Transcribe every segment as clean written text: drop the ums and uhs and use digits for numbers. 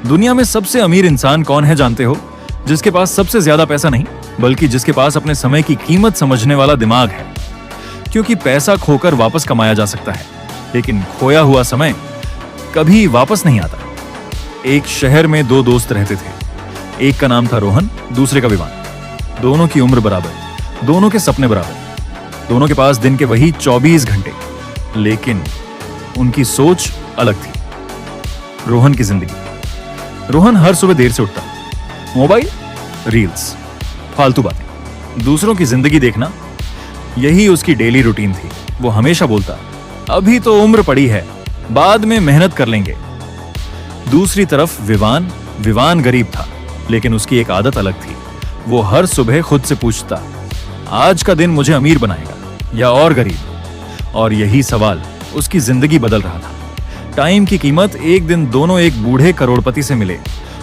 दुनिया में सबसे अमीर इंसान कौन है जानते हो? जिसके पास सबसे ज्यादा पैसा नहीं, बल्कि जिसके पास अपने समय की कीमत समझने वाला दिमाग है। क्योंकि पैसा खोकर वापस कमाया जा सकता है, लेकिन खोया हुआ समय कभी वापस नहीं आता। एक शहर में दो दोस्त रहते थे। एक का नाम था रोहन, दूसरे का विवान। दोनों की उम्र बराबर, दोनों के सपने बराबर, दोनों के पास दिन के वही 24 घंटे, लेकिन उनकी सोच अलग थी। रोहन की जिंदगी। रोहन हर सुबह देर से उठता, मोबाइल, रील्स, फालतू बातें, दूसरों की जिंदगी देखना, यही उसकी डेली रूटीन थी। वो हमेशा बोलता, अभी तो उम्र पड़ी है, बाद में मेहनत कर लेंगे। दूसरी तरफ विवान गरीब था, लेकिन उसकी एक आदत अलग थी। वो हर सुबह खुद से पूछता, आज का दिन मुझे अमीर बनाएगा या और गरीब? और यही सवाल उसकी जिंदगी बदल रहा था। टाइम की कीमत। एक दिन दोनों एक बूढ़े करोड़पति से मिले।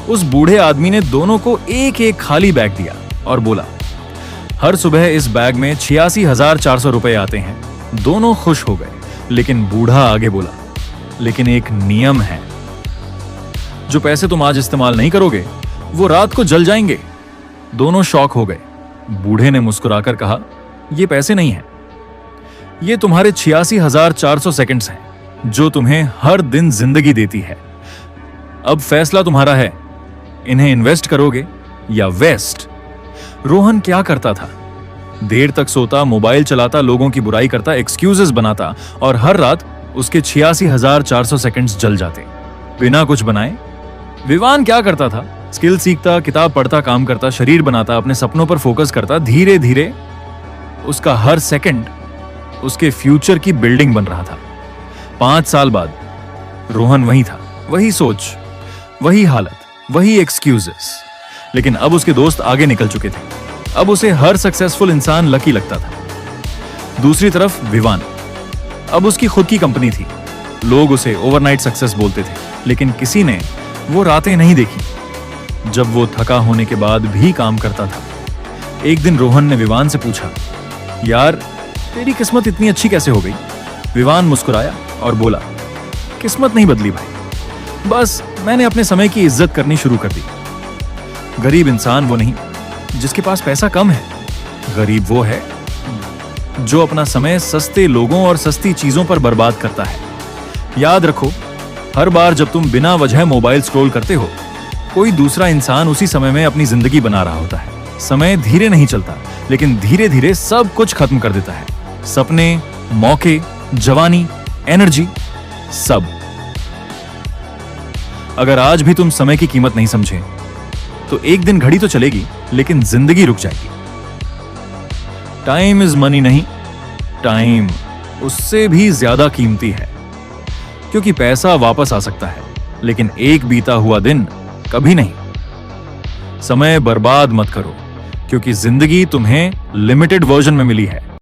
उस बूढ़े आदमी ने दोनों को एक एक खाली बैग दिया और बोला, हर सुबह इस बैग में 86,400 रुपए आते हैं। दोनों खुश हो गए, लेकिन बूढ़ा आगे बोला, लेकिन एक नियम है, जो पैसे तुम आज इस्तेमाल नहीं करोगे वो रात को जल जाएंगे। दोनों शॉक हो गए। बूढ़े ने मुस्कुराकर कहा, ये पैसे नहीं है, ये तुम्हारे 86,400 सेकंड्स हैं, जो तुम्हें हर दिन जिंदगी देती है। अब फैसला तुम्हारा है, इन्हें इन्वेस्ट करोगे या वेस्ट? रोहन क्या करता था? देर तक सोता, मोबाइल चलाता, लोगों की बुराई करता, एक्सक्यूजेस बनाता, और हर रात उसके 86,400 सेकंड्स जल जाते बिना कुछ बनाए। विवान क्या करता था? स्किल सीखता, किताब पढ़ता, काम करता, शरीर बनाता, अपने सपनों पर फोकस करता। धीरे धीरे उसका हर सेकंड उसके फ्यूचर की बिल्डिंग बन रहा था। 5 साल बाद रोहन वही था, वही सोच, वही हालत, वही एक्सक्यूजेस, लेकिन अब उसके दोस्त आगे निकल चुके थे। अब उसे हर सक्सेसफुल इंसान लकी लगता था। दूसरी तरफ विवान। अब उसकी खुद की कंपनी थी। लोग उसे ओवरनाइट सक्सेस बोलते थे, लेकिन किसी ने वो रातें नहीं देखी जब वो थका होने के बाद भी काम करता था। एक दिन रोहन ने विवान से पूछा, यार तेरी किस्मत इतनी अच्छी कैसे हो गई? विवान मुस्कुराया और बोला, किस्मत नहीं बदली भाई, बस मैंने अपने समय की इज्जत करनी शुरू कर दी। गरीब इंसान वो नहीं जिसके पास पैसा कम है, गरीब वो है जो अपना समय सस्ते लोगों और सस्ती चीजों पर बर्बाद करता है। याद रखो, हर बार जब तुम बिना वजह मोबाइल स्क्रॉल करते हो, कोई दूसरा इंसान उसी समय में अपनी जिंदगी बना रहा होता है। समय धीरे नहीं चलता, लेकिन धीरे धीरे सब कुछ खत्म कर देता है। सपने, मौके, जवानी, एनर्जी, सब। अगर आज भी तुम समय की कीमत नहीं समझे, तो एक दिन घड़ी तो चलेगी, लेकिन जिंदगी रुक जाएगी। टाइम इज मनी नहीं, टाइम उससे भी ज्यादा कीमती है। क्योंकि पैसा वापस आ सकता है, लेकिन एक बीता हुआ दिन कभी नहीं। समय बर्बाद मत करो, क्योंकि जिंदगी तुम्हें लिमिटेड वर्जन में मिली है।